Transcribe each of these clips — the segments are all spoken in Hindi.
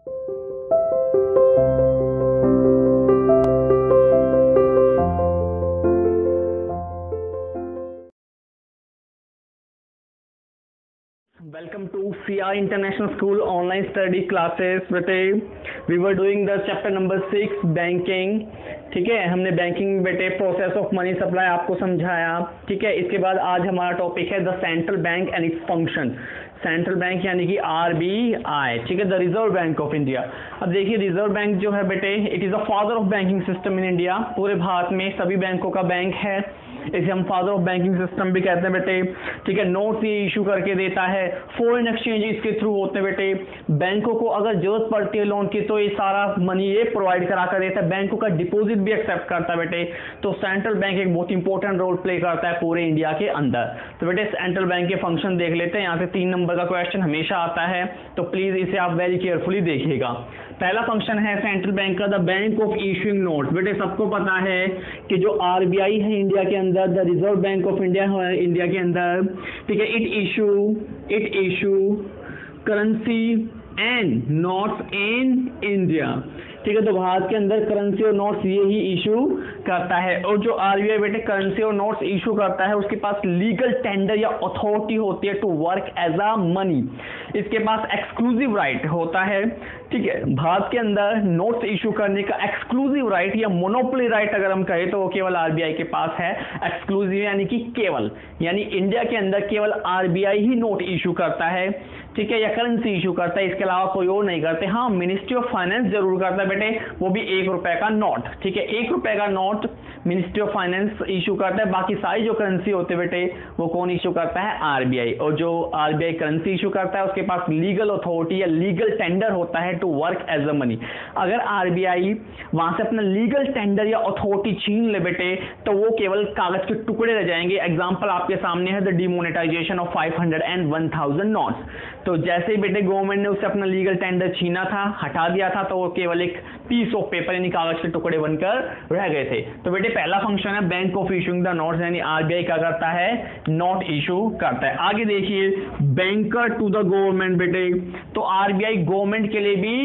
Welcome to CR International School online study classes. बेटे we were doing the chapter number 6 banking. ठीक है, हमने बैंकिंग में बेटे प्रोसेस ऑफ मनी सप्लाई आपको समझाया. ठीक है, इसके बाद आज हमारा टॉपिक है the central bank and its function. Central bank यानी कि RBI. ठीक है, the reserve bank of India. अब देखिए रिजर्व बैंक जो है बेटे it is the father of banking system in India. पूरे भारत में सभी बैंकों का बैंक है, इसे हम फादर ऑफ बैंकिंग सिस्टम भी कहते हैं बेटे. ठीक है, नोट्स ये इशू करके देता है, फॉरेन एक्सचेंज इसके थ्रू होते हैं बेटे. बैंकों को अगर जरूरत पड़ती है लोन की तो ये सारा मनी ये प्रोवाइड करा कर देता है. बैंकों का डिपॉजिट भी एक्सेप्ट करता है बेटे. तो सेंट्रल बैंक एक बहुत इंपॉर्टेंट रोल प्ले करता है पूरे इंडिया के अंदर. तो बेटे सेंट्रल बैंक के फंक्शन देख लेते हैं. यहाँ से 3 नंबर का क्वेश्चन हमेशा आता है, तो प्लीज इसे आप वेरी केयरफुली देखिएगा. पहला फंक्शन है सेंट्रल बैंक का the bank of issuing notes. बेटे सबको पता है कि जो RBI है इंडिया के अंदर, the reserve bank of India है इंडिया के अंदर. ठीक है, it issue currency and notes in India. ठीक है, तो भारत के अंदर करेंसी और नोट्स ये ही इशू करता है. और जो RBI बेटे करेंसी और नोट्स इशू करता है उसके पास लीगल टेंडर या अथॉरिटी होती है to work as a money. इसके पास एक्सक्लूसिव राइट होता है. ठीक है, भारत के अंदर नोट्स इशू करने का एक्सक्लूसिव राइट या मोनोपोली राइट अगर हम कहें तो वो केवल RBI के पास है. एक्सक्लूसिव यानी कि केवल, यानी इंडिया के अंदर केवल RBI ही नोट इशू करता है. ठीक है, या करेंसी इशू करता है, इसके अलावा कोई और नहीं करते. हाँ, मिनिस्ट्री ऑफ फाइनेंस जरूर करता है बेटे, वो भी 1 रुपए का नोट. ठीक है, 1 रुपए का note ministry of finance issue करता है. बाकी सारी जो करेंसी होते बेटे वो कौन इशू करता है? RBI. और जो RBI करेंसी इशू करता है उसके पास लीगल अथॉरिटी या लीगल टेंडर होता है to work as a money. अगर RBI वहां से अपना लीगल टेंडर या अथॉरिटी छीन ले बेटे तो वो केवल कागज के टुकड़े रह जाएंगे. एग्जाम्पल आपके सामने है the demonetisation of 500 and 1000 notes. तो जैसे ही बेटे गवर्नमेंट ने उससे अपना लीगल टेंडर छीना था, हटा दिया था, तो वो केवल एक पीस ऑफ पेपर यानी कागज के टुकड़े बनकर रह गए थे. तो बेटे पहला फंक्शन है bank of issuing the notes, यानी RBI क्या करता है? नोट इशू करता है. आगे देखिए बैंकर टू द गवर्नमेंट. बेटे तो RBI गवर्नमेंट के लिए भी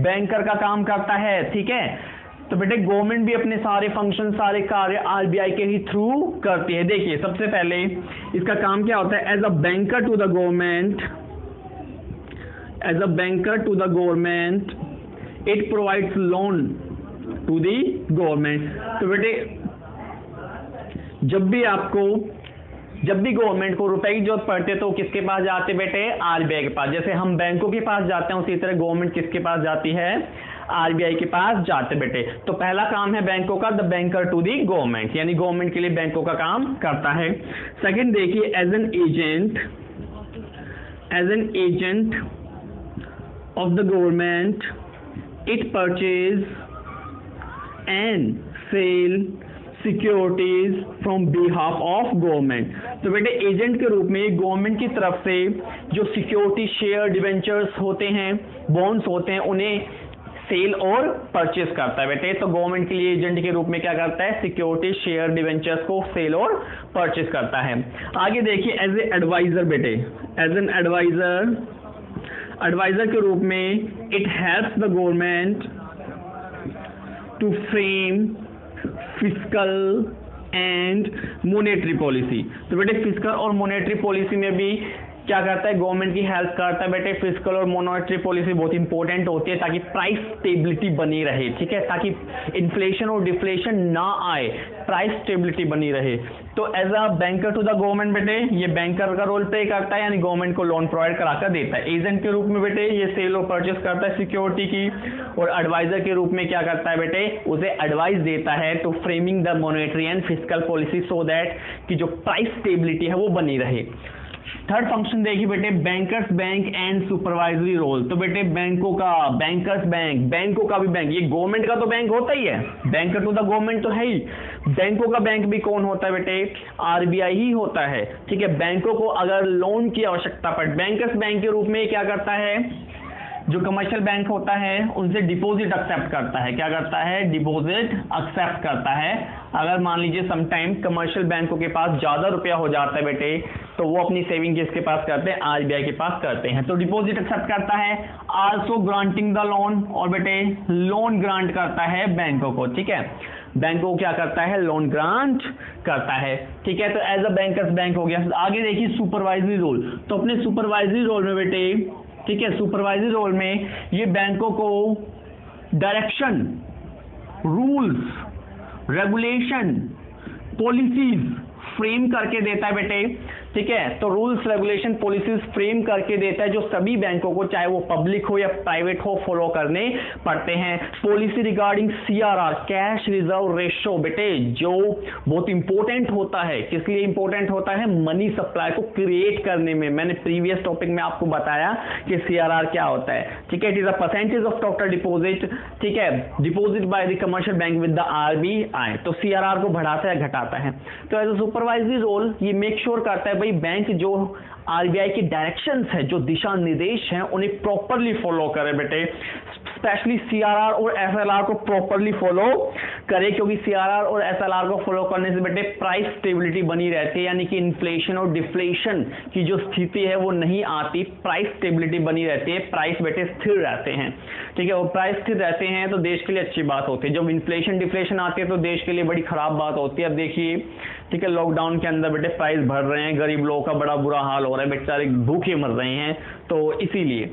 बैंकर का काम करता है. ठीक है, तो बेटे गवर्नमेंट भी अपने सारे फंक्शन सारे कार्य RBI के ही थ्रू करती है. देखिए सबसे पहले इसका काम क्या होता है? As a banker to the government, as a banker to the government it provides loan to the government. तो बेटे जब भी गवर्नमेंट को रुपए की जरूरत पड़ती है तो किसके पास जाते बेटे? RBI के पास. जैसे हम बैंकों के पास जाते हैं उसी तरह गवर्नमेंट किसके पास जाती है? RBI के पास जाते बेटे. तो पहला काम है बैंकों का the banker to the government, यानी गवर्नमेंट के लिए बैंकों का काम करता है. सेकंड देखिए as an agent of the government it purchase and sell securities from behalf of government. तो बेटे एजेंट के रूप में गवर्नमेंट की तरफ से जो सिक्योरिटी शेयर डिवेंचर्स होते हैं, बॉन्ड्स होते हैं, उन्हें सेल और परचेस करता है बेटे. तो गवर्नमेंट के लिए एजेंट के रूप में क्या करता है? सिक्योरिटी शेयर डिवेंचर्स को सेल और परचेस करता है. आगे देखिए एज ए एडवाइजर बेटे, एज एन एडवाइजर के रूप में it helps the government to frame fiscal and monetary policy. तो बेटे फिस्कल और मॉनेटरी पॉलिसी में भी क्या करता है? गवर्नमेंट की हेल्प करता है बेटे. फिस्कल और मॉनेटरी पॉलिसी बहुत इंपॉर्टेंट होती है ताकि प्राइस स्टेबिलिटी बनी रहे. ठीक है, ताकि इन्फ्लेशन और डिफ्लेशन ना आए, प्राइस स्टेबिलिटी बनी रहे. तो as a banker to the government बेटे ये बैंकर का रोल प्ले करता है, यानी गवर्नमेंट को लोन प्रोवाइड कराकर देता है. एजेंट के रूप में बेटे ये सेल और परचेस करता है सिक्योरिटी की, और एडवाइजर के रूप में क्या करता है बेटे? उसे एडवाइस देता है to framing the monetary and fiscal policy so that कि जो प्राइस स्टेबिलिटी है वो बनी रहे. थर्ड फंक्शन देखिए बेटे bankers bank and supervisory role. तो बेटे बैंकों का बैंकर्स बैंक, बैंकों का भी बैंक, ये गवर्नमेंट का तो बैंक होता ही है, बैंकर टू द गवर्नमेंट तो है ही. बैंकों का बैंक भी कौन होता है बेटे? RBI ही होता है. ठीक है, बैंकों को अगर लोन की आवश्यकता पड़े, बैंकर्स बैंक के रूप में क्या करता है? जो कमर्शियल बैंक होता है उनसे डिपॉजिट एक्सेप्ट करता है। क्या करता है? डिपॉजिट एक्सेप्ट करता है। अगर मान लीजिए समटाइम कमर्शियल बैंकों के पास ज्यादा रुपया हो जाता है बेटे, तो वो अपनी सेविंग किसके पास करते हैं? आरबीआई के पास करते हैं। तो डिपॉजिट एक्सेप्ट करता है, आल्सो ग्रांटिंग द लोन, और बेटे लोन ग्रांट करता है बैंकों को। ठीक है, बैंक को क्या करता है? लोन ग्रांट करता है। ठीक है, तो एज अ बैंकर्स बैंक हो गया। आगे देखिए सुपरवाइजरी रोल। तो अपने सुपरवाइजरी रोल में बेटे, ठीक है, सुपरवाइजरी रोल में ये बैंकों को direction, rules, regulation, policies frame करके देता है बेटे। ठीक है, तो रूल्स, रेगुलेशन, पॉलिसीज फ्रेम करके देता है जो सभी बैंकों को, चाहे वो पब्लिक हो या प्राइवेट हो, फॉलो करने पड़ते हैं। Policy regarding CRR, cash reserve ratio बेटे, जो बहुत इंपॉर्टेंट होता है। किस लिए इंपॉर्टेंट होता है? मनी सप्लाई को क्रिएट करने में। मैंने प्रीवियस टॉपिक में आपको बताया कि सीआरआर क्या होता है। ठीक है, it is a percentage of total deposit, ठीक है, deposit by the commercial bank with the RBI. तो सीआरआर को बढ़ाता है, घटाता है। तो एज अ सुपरवाइजरी रोल ये मेक श्योर करता है भाई बैंक जो आरबीआई के डायरेक्शंस है, जो दिशा निर्देश हैं, उन्हें प्रॉपरली फॉलो करे बेटे। स्पेशली सीआरआर और एसएलआर को प्रॉपरली फॉलो करे, क्योंकि सीआरआर और एसएलआर को फॉलो करने से बेटे प्राइस स्टेबिलिटी बनी रहती है, यानी कि इन्फ्लेशन और डिफ्लेशन की जो स्थिति है वो नहीं आती, प्राइस स्टेबिलिटी बनी रहती है, प्राइस बेटे स्थिर रहते हैं। ठीक है, और प्राइस स्थिर रहते हैं तो देश के लिए अच्छी बात होती है। जब इन्फ्लेशन डिफ्लेशन आती है तो देश के लिए बड़ी खराब बात होती है। अब देखिए, ठीक है, लॉकडाउन के अंदर बेटे प्राइस बढ़ रहे हैं, गरीब लोगों का बड़ा बुरा हाल हो रहा है, बेचारे भूखे मर रहे हैं। तो इसीलिए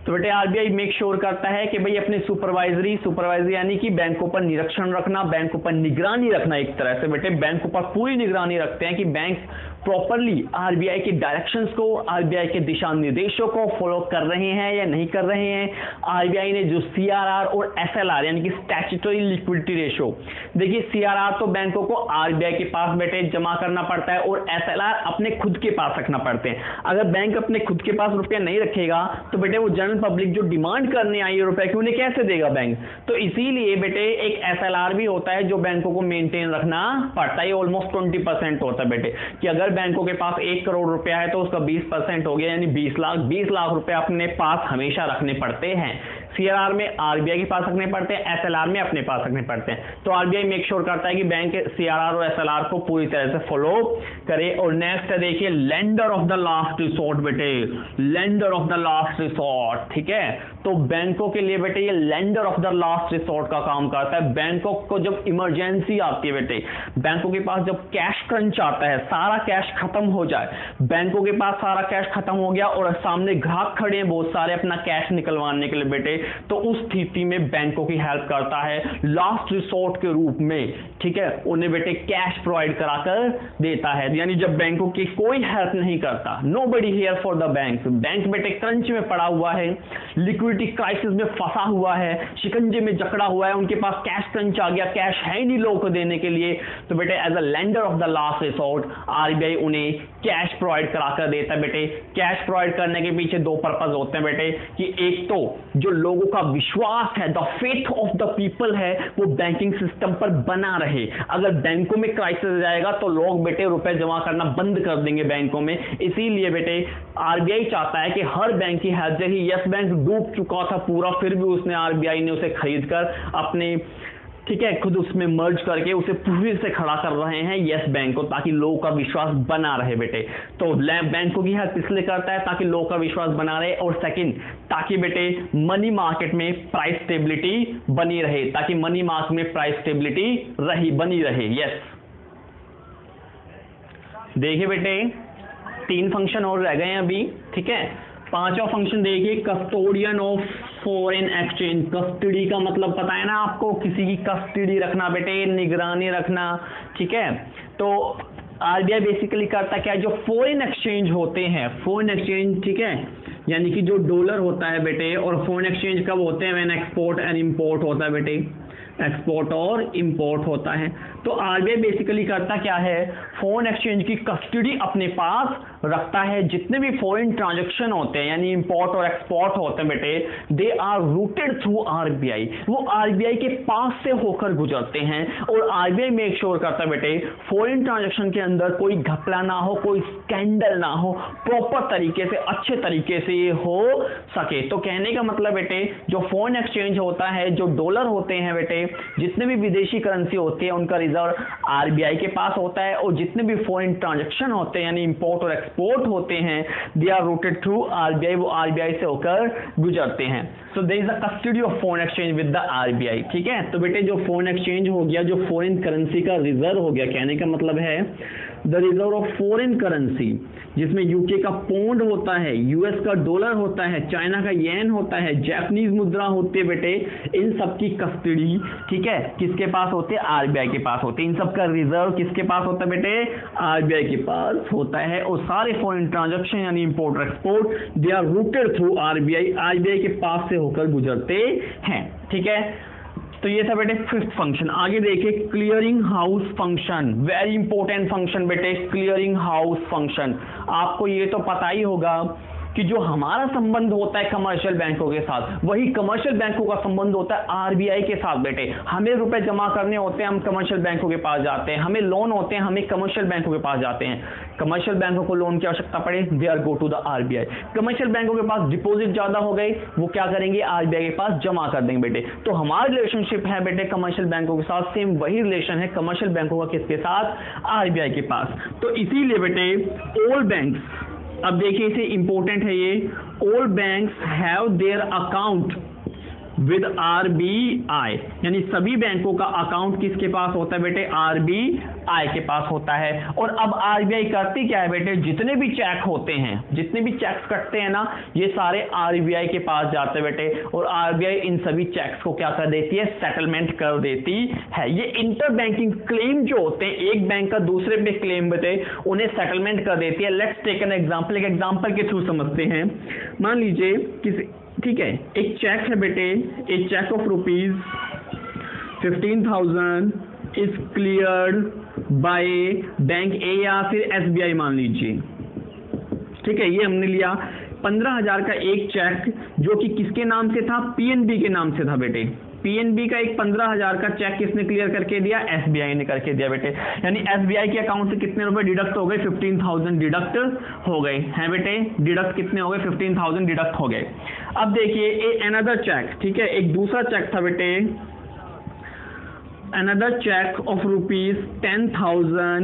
तो बेटे आरबीआई मेक श्योर करता है कि भाई अपने सुपरवाइजरी यानी कि बैंकों पर निरीक्षण रखना, बैंकों पर निगरानी रखना। एक तरह से बेटे बैंकों पर पूरी निगरानी रखते हैं कि बैंक प्रॉपरली आरबीआई के डायरेक्शंस को, आरबीआई के दिशा निर्देशों को फॉलो कर रहे हैं या नहीं कर रहे हैं। आरबीआई ने जो सीआरआर और एसएलआर यानी कि स्टैट्यूटरी लिक्विडिटी रेशो, देखिए सीआरआर तो बैंकों को आरबीआई के पास बेटे जमा करना पड़ता है और एसएलआर अपने खुद के पास रखना पड़ते हैं। अगर बैंक अपने खुद के पास रुपया नहीं रखेगा तो बेटे वो जनरल पब्लिक जो डिमांड करने आई है रुपए की, उन्हें कैसे देगा बैंक? तो इसीलिए बेटे एक एसएलआर भी होता है जो बैंकों को मेंटेन रखना पड़ता है। ऑलमोस्ट 20% होता है बेटे, कि अगर बैंकों के पास 1 करोड़ रुपया है तो उसका 20% हो गया, यानी 20 लाख रुपए अपने पास हमेशा रखने पड़ते हैं। सीआरआर में आरबीआई के पास रखने पड़ते हैं, एसएलआर में अपने पास रखने पड़ते हैं। तो आरबीआई मेक श्योर करता है कि बैंक सीआरआर और एसएलआर को पूरी तरह से फॉलो करे। और नेक्स्ट है देखिए lender of the last resort बेटे, lender of the last resort. ठीक है, तो बैंकों के लिए बेटे ये lender of the last resort का काम करता है। बैंकों को जब इमरजेंसी आती है बेटे, बैंकों के पास जब कैश क्रंच आता है, सारा कैश खत्म हो जाए, बैंकों के पास सारा कैश खत्म हो गया और सामने ग्राहक खड़े हैं बहुत सारे अपना कैश निकलवाने के लिए बेटे, तो उस स्थिति में बैंकों की हेल्प करता है लास्ट रिसोर्ट के रूप में। ठीक है, उन्हें बेटे कैश प्रोवाइड कराकर देता है। यानी जब बैंकों की कोई हेल्प नहीं करता, nobody here for the bank, bank बेटे क्रंच में पड़ा हुआ है, लिक्विडिटी क्राइसिस में फंसा हुआ है, शिकंजे में जकड़ा हुआ है, उनके पास कैश क्रंच आ गया, कैश है ही नहीं लोगों को देने के लिए, तो बेटे as a lender of the last resort RBI उन्हें कैश प्रोवाइड कराकर देता है बेटे। कैश प्रोवाइड करने के पीछे दो पर्पस होते हैं बेटे, कि एक तो जो लोगों का विश्वास है, the faith of the people है, वो बैंकिंग सिस्टम पर बना रहे। अगर बैंकों में क्राइसिस आ जाएगा तो लोग बेटे रुपए जमा करना बंद कर देंगे बैंकों में। इसीलिए बेटे आरबीआई चाहता है कि हर बैंक की हेल्प, जैसे यस बैंक डूब चुका था पूरा, फिर भी उसने आरबीआई ने उसे खरीद कर अपने, ठीक है, खुद उसमें मर्ज करके उसे पूरी से खड़ा कर रहे हैं यस बैंक को, ताकि लोगों का विश्वास बना रहे बेटे। तो बैंकों की हेल्प इसलिए करता है ताकि लोगों का विश्वास बना रहे, और सेकंड ताकि बेटे मनी मार्केट में प्राइस स्टेबिलिटी बनी रहे, ताकि मनी मार्केट में प्राइस स्टेबिलिटी बनी रहे। यस, देखिए बेटे 3 फंक्शन और रह गए हैं अभी। ठीक है, 5वां फंक्शन देखिए, custodian of foreign exchange. Custody का मतलब पता है ना आपको, किसी की कस्टडी रखना बेटे, निगरानी रखना। ठीक है, तो आरबीआई बेसिकली करता क्या है, जो फॉरेन एक्सचेंज होते हैं, फॉरेन एक्सचेंज, ठीक है, यानी कि जो डॉलर होता है बेटे, और फॉरेन एक्सचेंज कब होते हैं, व्हेन एक्सपोर्ट एंड इंपोर्ट होता है बेटे, एक्सपोर्ट और इंपोर्ट होता है। तो आरबीआई बेसिकली करता क्या है, फॉरेन एक्सचेंज की कस्टडी अपने पास रखता है, जितने भी फॉरेन ट्रांजैक्शन होते हैं यानी इंपोर्ट और एक्सपोर्ट होते हैं बेटे, they are routed through RBI, वो आरबीआई के पास से होकर गुजरते हैं और आरबीआई मेक श्योर करता है बेटे फॉरेन ट्रांजैक्शन के अंदर कोई घपला ना हो, कोई स्कैंडल ना हो, प्रॉपर तरीके से अच्छे तरीके से ये हो सके। तो कहने का मतलब बेटे जो फॉरेन एक्सचेंज होता है, जो डॉलर होते हैं बेटे, जितने भी विदेशी करेंसी होती है उनका रिजर्व आरबीआई के पास होता है और जितने भी फॉरेन ट्रांजैक्शन होते हैं यानी इंपोर्ट और एक्सपोर्ट होते हैं they are routed through RBI, वो आरबीआई से होकर गुजरते हैं। So there is a custody of foreign exchange with the RBI. ठीक है, तो बेटे जो फॉरेन एक्सचेंज हो गया, जो फॉरेन करेंसी का रिजर्व हो गया, कहने का मतलब है the reserve of foreign currency, जिसमें यूके का पौंड होता है, यूएस का डॉलर होता है, चाइना का येन होता है, जापानीज मुद्रा होती है बेटे, इन सब की कस्टडी, ठीक है, किसके पास होते हैं? आरबीआई के पास होते हैं। इन सब का रिजर्व किसके पास होता है बेटे? आरबीआई के पास होता है। और सारे फॉरेन ट्रांजैक्शन यानी इंपोर्ट और export they are routed through RBI, RBI के पास से होकर गुजरते हैं। ठीक है, तो ये था बेटे फिफ्थ फंक्शन। आगे देखिए clearing house function, very important function बेटे, क्लियरिंग हाउस फंक्शन। आपको ये तो पता ही होगा कि जो हमारा संबंध होता है कमर्शियल बैंकों के साथ, वही कमर्शियल बैंकों का संबंध होता है आरबीआई के साथ बेटे। हमें रुपए जमा करने होते हैं, हम कमर्शियल बैंकों के पास जाते हैं, हमें लोन होते हैं, हमें कमर्शियल बैंकों के पास जाते हैं। कमर्शियल बैंकों को लोन की आवश्यकता पड़े, they are go to the RBI. Commercial बैंकों के पास डिपॉजिट ज्यादा हो गए, वो क्या करेंगे? आरबीआई के पास जमा कर देंगे बेटे। तो हमारा रिलेशनशिप है बेटे कमर्शियल बैंकों के साथ, सेम वही रिलेशन है कमर्शियल बैंकों का किसके साथ? आरबीआई के पास। तो इसीलिए बेटे ऑल बैंक्स, अब देखिए इसे इंपॉर्टेंट है ये, all banks have their account with RBI, यानी सभी बैंकों का अकाउंट किसके पास होता है बेटे? आरबीआई के पास होता है। और अब आरबीआई करती क्या है बेटे? जितने भी चेक होते हैं, जितने भी चेक्स कटते हैं ना, ये सारे आरबीआई के पास जाते हैं बेटे, और आरबीआई इन सभी चेक्स को क्या कर देती है? सेटलमेंट कर देती है। ये इंटर बैंकिंग क्लेम जो होते हैं, एक बैंक का दूसरे पे क्लेम बेटे, उन्हें सेटलमेंट कर देती है। लेट्स टेक एन एग्जांपल, एक एग्जांपल के थ्रू समझते हैं। मान लीजिए किसी, ठीक है, एक चेक है बेटे, एक cheque of rupees 15,000 is cleared by bank A या फिर एसबीआई मान लीजिए। ठीक है, ये हमने लिया 15,000 का एक चेक जो कि किसके नाम से था? पीएनबी के नाम से था बेटे। पीएनबी का एक 15,000 का चेक किसने क्लियर करके दिया? एसबीआई ने करके दिया बेटे। यानी एसबीआई के अकाउंट से कितने रुपए डिडक्ट हो गए? 15,000 डिडक्ट हो गए हैं बेटे। डिडक्ट कितने हो गए? 15,000 डिडक्ट हो गए। अब देखिए अनदर चेक, ठीक है, एक दूसरा चेक था बेटे, another cheque of rupees 10,000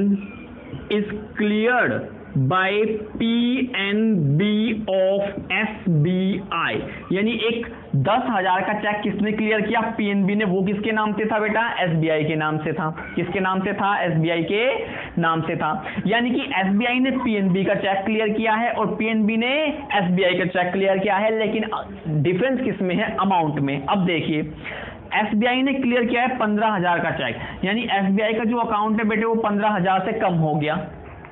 is cleared by PNB of SBI. यानी एक 10,000 का चेक किसने क्लियर किया? पीएनबी ने। वो किसके नाम से था बेटा? एसबीआई के नाम से था। किसके नाम से था? एसबीआई के नाम से था। यानी कि एसबीआई ने पीएनबी का चेक क्लियर किया है और पीएनबी ने एसबीआई का चेक क्लियर किया है, लेकिन डिफरेंस किसमें है? अमाउंट में। अब देखिए एसबीआई ने क्लियर किया है 15,000 का चेक, यानी एसबीआई का जो अकाउंट है बेटे वो 15,000 से कम हो गया।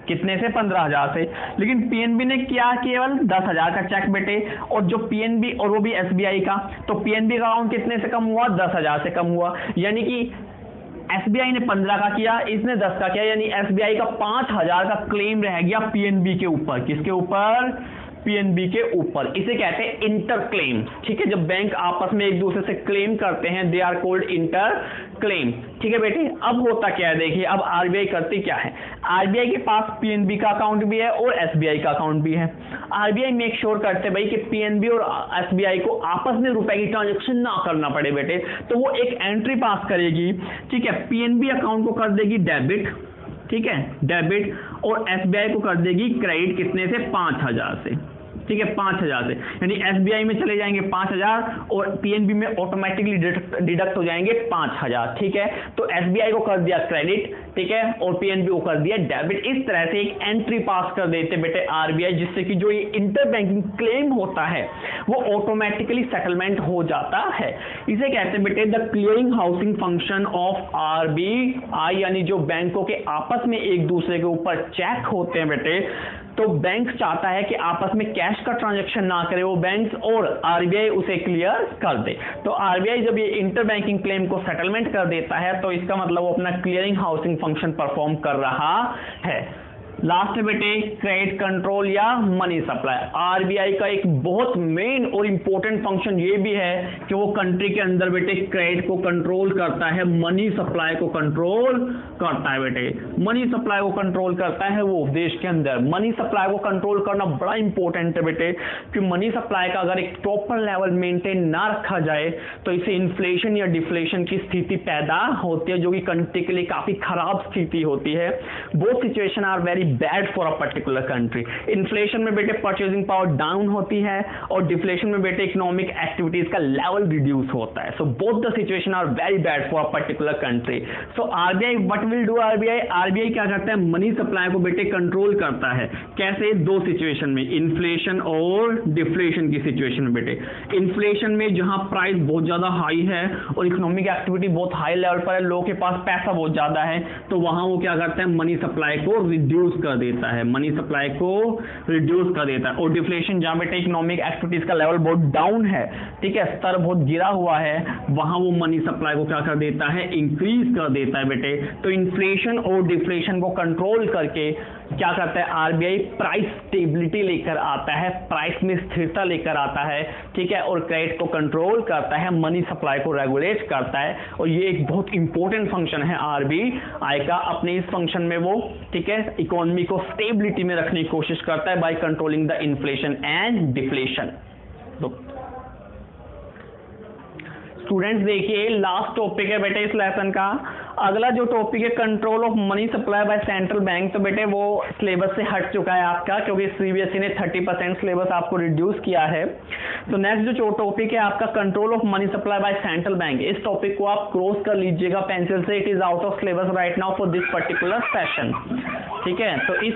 कितने से? 15,000 से। लेकिन पीएनबी ने किया केवल 10,000 का चेक बेटे, और जो पीएनबी, और वो भी एसबीआई का, तो पीएनबी का अकाउंट कितने से कम हुआ? 10,000 से कम हुआ। यानी कि एसबीआई ने 15 का किया, इसने 10 का किया, यानी एसबीआई का 5,000 का क्लेम रह गया पीएनबी के ऊपर। किसके ऊपर? पीएनबी के ऊपर। इसे कहते हैं इंटर क्लेम। ठीक है, जब बैंक आपस में एक दूसरे से क्लेम करते हैं, they are called inter claim. ठीक है बेटे, अब होता क्या है देखिए, अब आरबीआई करती क्या है? आरबीआई के पास पीएनबी का अकाउंट भी है और एसबीआई का अकाउंट भी है। आरबीआई मेक श्योर करते भाई कि पीएनबी और एसबीआई को आपस में रुपए की ट्रांजैक्शन ना करना पड़े बेटे, तो वो एक एंट्री पास करेगी। ठीक है, पीएनबी अकाउंट को कर देगी डेबिट, ठीक है, डेबिट, और एसबीआई को कर देगी क्रेडिट। कितने से? 5,000 से। ठीक है, 5,000 से, यानी एसबीआई में चले जाएंगे 5,000 और पीएनबी में ऑटोमेटिकली डिडक्ट हो जाएंगे 5,000। ठीक है, तो एसबीआई को कर दिया क्रेडिट, ठीक है, और पीएनबी को कर दिया डेबिट। इस तरह से एक एंट्री पास कर देते बेटे आरबीआई, जिससे कि जो ये इंटर बैंकिंग क्लेम होता है वो ऑटोमेटिकली सेटलमेंट हो जाता है। इसे कहते हैं बेटे the clearing housing function of RBI, यानी जो बैंकों के आपस में एक दूसरे के ऊपर चेक होते हैं बेटे, तो बैंक चाहता है कि आपस में कैश का ट्रांजैक्शन ना करे वो बैंक्स, और आरबीआई उसे क्लियर कर दे। तो आरबीआई जब ये इंटर बैंकिंग क्लेम को सेटलमेंट कर देता है, तो इसका मतलब वो अपना क्लियरिंग हाउसिंग फंक्शन परफॉर्म कर रहा है। लास्ट है बेटे क्रेडिट कंट्रोल या मनी सप्लाई। आरबीआई का एक बहुत मेन और इंपॉर्टेंट फंक्शन ये भी है कि वो कंट्री के अंदर बेटे क्रेडिट को कंट्रोल करता है, मनी सप्लाई को कंट्रोल करता है बेटे, मनी सप्लाई को कंट्रोल करता है वो देश के अंदर। मनी सप्लाई को कंट्रोल करना बड़ा इंपॉर्टेंट है बेटे, कि मनी सप्लाई का अगर एक प्रॉपर लेवल मेंटेन ना रखा जाए तो इसे इन्फ्लेशन या डिफ्लेशन की स्थिति पैदा होती है, जो कि कंट्री के लिए काफी खराब स्थिति होती है। Both situation are very bad for a particular country. Inflation में बेटे परचेजिंग पावर डाउन होती है और डिफ्लेशन में बेटे इकोनॉमिक एक्टिविटीज का लेवल रिड्यूस होता है। So both the situation are very bad for a particular country. So RBI what will do, RBI क्या करता है, मनी सप्लाई को बेटे कंट्रोल करता है। कैसे? दो सिचुएशन में, इन्फ्लेशन और डिफ्लेशन की सिचुएशन में बेटे। इन्फ्लेशन में जहां प्राइस बहुत ज्यादा हाई है और इकोनॉमिक एक्टिविटी बहुत हाई लेवल पर है, लोगों के पास पैसा बहुत ज्यादा है, तो वहां वो क्या करता है, मनी सप्लाई को रिड्यूस कर देता है, मनी सप्लाई को रिड्यूस कर देता है। और डिफ्लेशन जहां बेटे इकोनॉमिक एक्टिविटीज का लेवल बहुत डाउन है, ठीक है, स्तर बहुत गिरा हुआ है, वहां वो मनी सप्लाई को क्या कर देता है, इंक्रीज कर देता है बेटे। तो इन्फ्लेशन और डिफ्लेशन को कंट्रोल करके क्या करता है आरबीआई, प्राइस स्टेबिलिटी लेकर आता है, प्राइस में स्थिरता लेकर आता है, ठीक है, और क्रेडिट को कंट्रोल करता है, मनी सप्लाई को रेगुलेट करता है। और ये एक बहुत इंपॉर्टेंट फंक्शन है आरबीआई का। अपने इस फंक्शन में वो, ठीक है, इकोनॉमी को स्टेबिलिटी में रखने की कोशिश करता है by controlling the inflation and deflation. Students देखिए लास्ट टॉपिक है बेटे इस लेसन का। अगला जो टॉपिक है control of money supply bye central bank, तो बेटे वो सिलेबस से हट चुका है आपका, क्योंकि सीबीएसई ने 30% सिलेबस आपको रिड्यूस किया है। तो नेक्स्ट जो टॉपिक है आपका control of money supply bye central bank, इस टॉपिक को आप क्रॉस कर लीजिएगा पेंसिल से। It is out of syllabus right now for this particular session, ठीक है। तो इस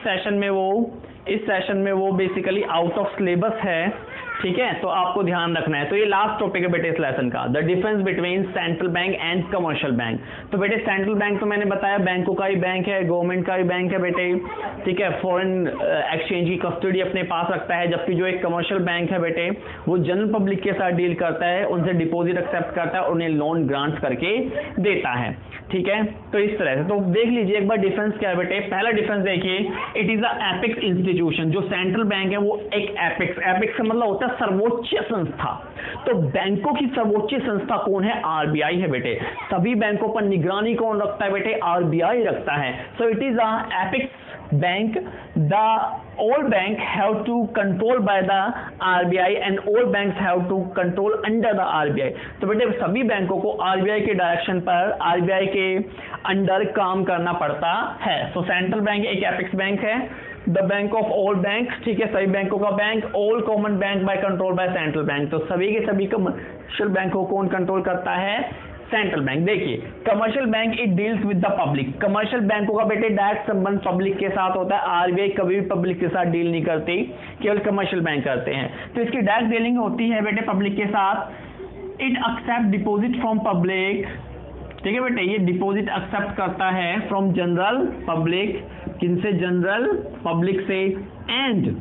सेशन में वो बेसिकली आउट ऑफ सिलेबस है, ठीक है, तो आपको ध्यान रखना है। तो ये लास्ट टॉपिक है बेटे इस लेसन का, the difference between central bank and commercial bank. तो बेटे सेंट्रल बैंक तो मैंने बताया बैंकों का ही बैंक है, गवर्नमेंट का ही बैंक है बेटे, ठीक है, फॉरेन एक्सचेंज की कस्टडी अपने पास रखता है। जबकि जो एक कमर्शियल बैंक है बेटे वो जनरल पब्लिक के साथ डील करता है, उनसे डिपॉजिट एक्सेप्ट करता है और उन्हें लोन ग्रांट करके देता है, ठीक है। तो इस तरह से तो देख लीजिए एक बार डिफरेंस क्या है बेटे। पहला डिफरेंस देखिए, it is a apex institution. जो सेंट्रल बैंक है वो एक एपेक्स का मतलब होता है सर्वोच्च संस्था। तो बैंकों की सर्वोच्च संस्था कौन है, आरबीआई है बेटे। सभी बैंकों पर निगरानी कौन रखता है बेटे, आरबीआई रखता है। So it is a apex bank. The all bank have to control by the RBI and all banks have to control under the RBI. तो बेटे सभी बैंकों को आरबीआई के डायरेक्शन पर, आरबीआई के अंडर काम करना पड़ता है। तो सेंट्रल बैंक एक एपेक्स बैंक है, the bank of all bank, ठीक है, सभी बैंकों का bank, all common bank by control by central bank. तो सभी के सभी कमर्शियल बैंकों को कौन कंट्रोल करता है, सेंट्रल बैंक। देखिए commercial bank it deals with the public. Commercial बैंकों का बेटे डायरेक्ट संबंध पब्लिक के साथ होता है। आरबीआई कभी भी पब्लिक के साथ डील नहीं करती, केवल कमर्शियल बैंक करते हैं। तो इसकी डायरेक्ट डीलिंग होती है बेटे पब्लिक के साथ। It accept deposit from public, ठीक है बेटे, ये डिपॉजिट एक्सेप्ट करता है फ्रॉम जनरल पब्लिक, किनसे, जनरल पब्लिक से, एंड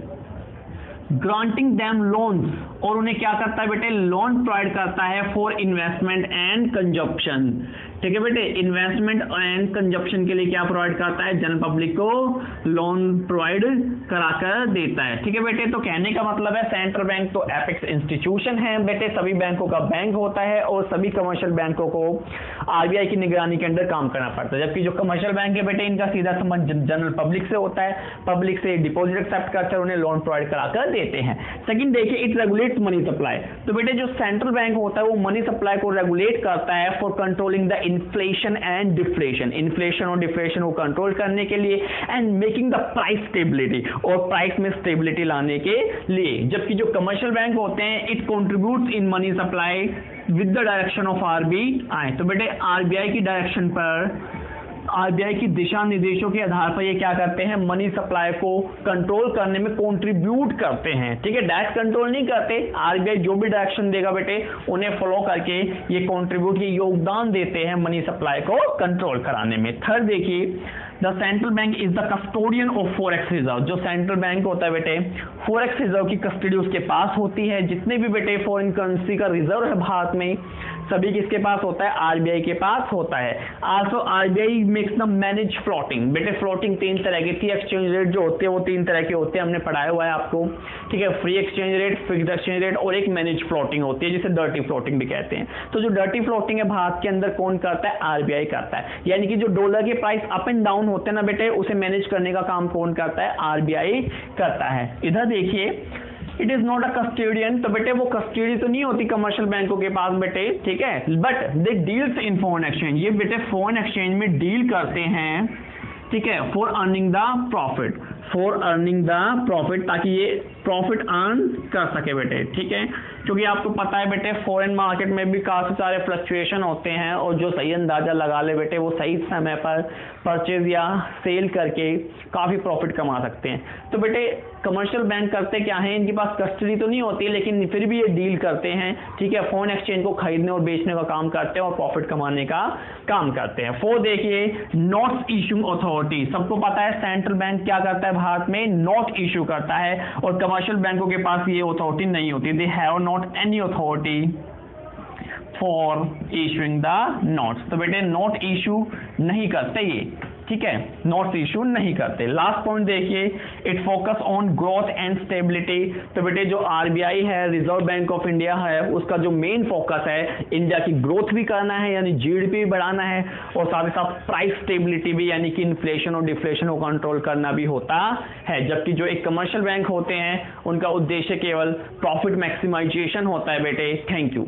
ग्रांटिंग देम लोन्स, और उन्हें क्या करता है बेटे, लोन प्रोवाइड करता है फॉर इन्वेस्टमेंट एंड कंजप्शन, ठीक है बेटे। इन्वेस्टमेंट एंड कंजप्शन के लिए क्या प्रोवाइड करता है, जनरल पब्लिक को लोन प्रोवाइड कराकर देता है, ठीक है बेटे। तो कहने का मतलब है सेंट्रल बैंक तो एपेक्स इंस्टीट्यूशन है बेटे, सभी बैंकों का बैंक होता है और सभी कमर्शियल बैंकों को आरबीआई की निगरानी के अंदर काम करना पड़ता है। जबकि जो कमर्शियल बैंक है बेटे इनका सीधा संबंध जनरल पब्लिक से होता है, पब्लिक से डिपॉजिट एक्सेप्ट करते हैं, उन्हें लोन प्रोवाइड कराकर देते हैं। सेकंड देखिए, इट रेगुलेट्स मनी सप्लाई। तो बेटे जो सेंट्रल बैंक होता है वो मनी सप्लाई को रेगुलेट करता है for controlling the inflation and deflation, inflation और डिफ्लेशन को कंट्रोल करने के लिए, and making the price stability, और प्राइस में स्टेबिलिटी लाने के लिए। जबकि जो कमर्शियल बैंक होते हैं it contributes in money supply with the direction of RBI. तो बेटे आरबीआई की डायरेक्शन पर, आरबीआई की दिशा निर्देशों के आधार पर ये क्या करते हैं, मनी सप्लाई को कंट्रोल करने में कंट्रीब्यूट करते हैं, ठीक है। डायरेक्ट कंट्रोल नहीं करते, आरबीआई जो भी डायरेक्शन देगा बेटे उन्हें फॉलो करके ये कंट्रीब्यूट, ये योगदान देते हैं मनी सप्लाई को कंट्रोल कराने में। थर्ड देखिए, the central bank is the custodian of forex reserve. जो सेंट्रल बैंक होता है बेटे फॉरेक्स रिजर्व की कस्टडी उसके पास होती है। जितने भी बेटे फॉरेन करेंसी का रिजर्व है भारत में, सभी किसके पास होता है, आरबीआई के पास होता है। Also RBI makes the manage floating, बेटे फ्लोटिंग 3 तरह की थी, एक्सचेंज रेट जो होते हैं वो 3 तरह के होते हैं, हमने पढ़ाया हुआ है आपको, ठीक है, free exchange rate, fixed exchange rate और एक मैनेज फ्लोटिंग होती है जिसे डर्टी फ्लोटिंग भी कहते हैं। तो जो डर्टी फ्लोटिंग है भारत के अंदर कौन करता है, आरबीआई करता है, यानी कि जो डॉलर के प्राइस अप एंड डाउन होते हैं ना बेटे, उसे मैनेज करने का काम कौन करता है, आरबीआई करता है। इधर देखिए, it is not a custodian, तो बेटे वो कस्टडी तो नहीं होती कमर्शियल बैंकों के पास बेटे, ठीक है, but they deals in foreign exchange, ये बेटे फॉरेन एक्सचेंज में डील करते हैं, ठीक है, for earning the profit, for earning the profit, ताकि ये प्रॉफिट अर्न कर सके बेटे, ठीक है, क्योंकि आपको पता है बेटे फॉरेन मार्केट में भी काफी सारे फ्लक्चुएशन होते हैं और जो सही अंदाजा लगा ले बेटे वो सही समय पर परचेज या सेल करके काफी प्रॉफिट कमा सकते हैं। तो बेटे कमर्शियल बैंक करते क्या है, इनके पास कस्टडी तो नहीं होती लेकिन फिर भी ये डील करते हैं, ठीक है, फॉरेन एक्सचेंज को खरीदने और बेचने का काम करते हैं और प्रॉफिट कमाने का काम करते हैं। 4 देखिए, नोट्स इशूइंग अथॉरिटी, सबको पता है सेंट्रल बैंक क्या करता है भारत में, नोट इशू करता है और कमर्शियल बैंकों के पास ये अथॉरिटी नहीं होती, they have not any authority for issuing the notes. तो बेटे नोट इशू नहीं करते ये, ठीक है, नोट्स इशू नहीं करते। लास्ट पॉइंट देखिए, it focus on growth and stability, तो बेटे जो आरबीआई है, रिजर्व बैंक ऑफ इंडिया है, उसका जो मेन फोकस है इंडिया की ग्रोथ भी करना है यानी जीडीपी भी बढ़ाना है और साथ ही साथ प्राइस स्टेबिलिटी भी यानी कि इन्फ्लेशन और डिफ्लेशन को कंट्रोल करना भी होता है। जबकि जो एक कमर्शियल बैंक होते हैं उनका उद्देश्य केवल प्रॉफिट मैक्सिमाइजेशन होता है बेटे। Thank you.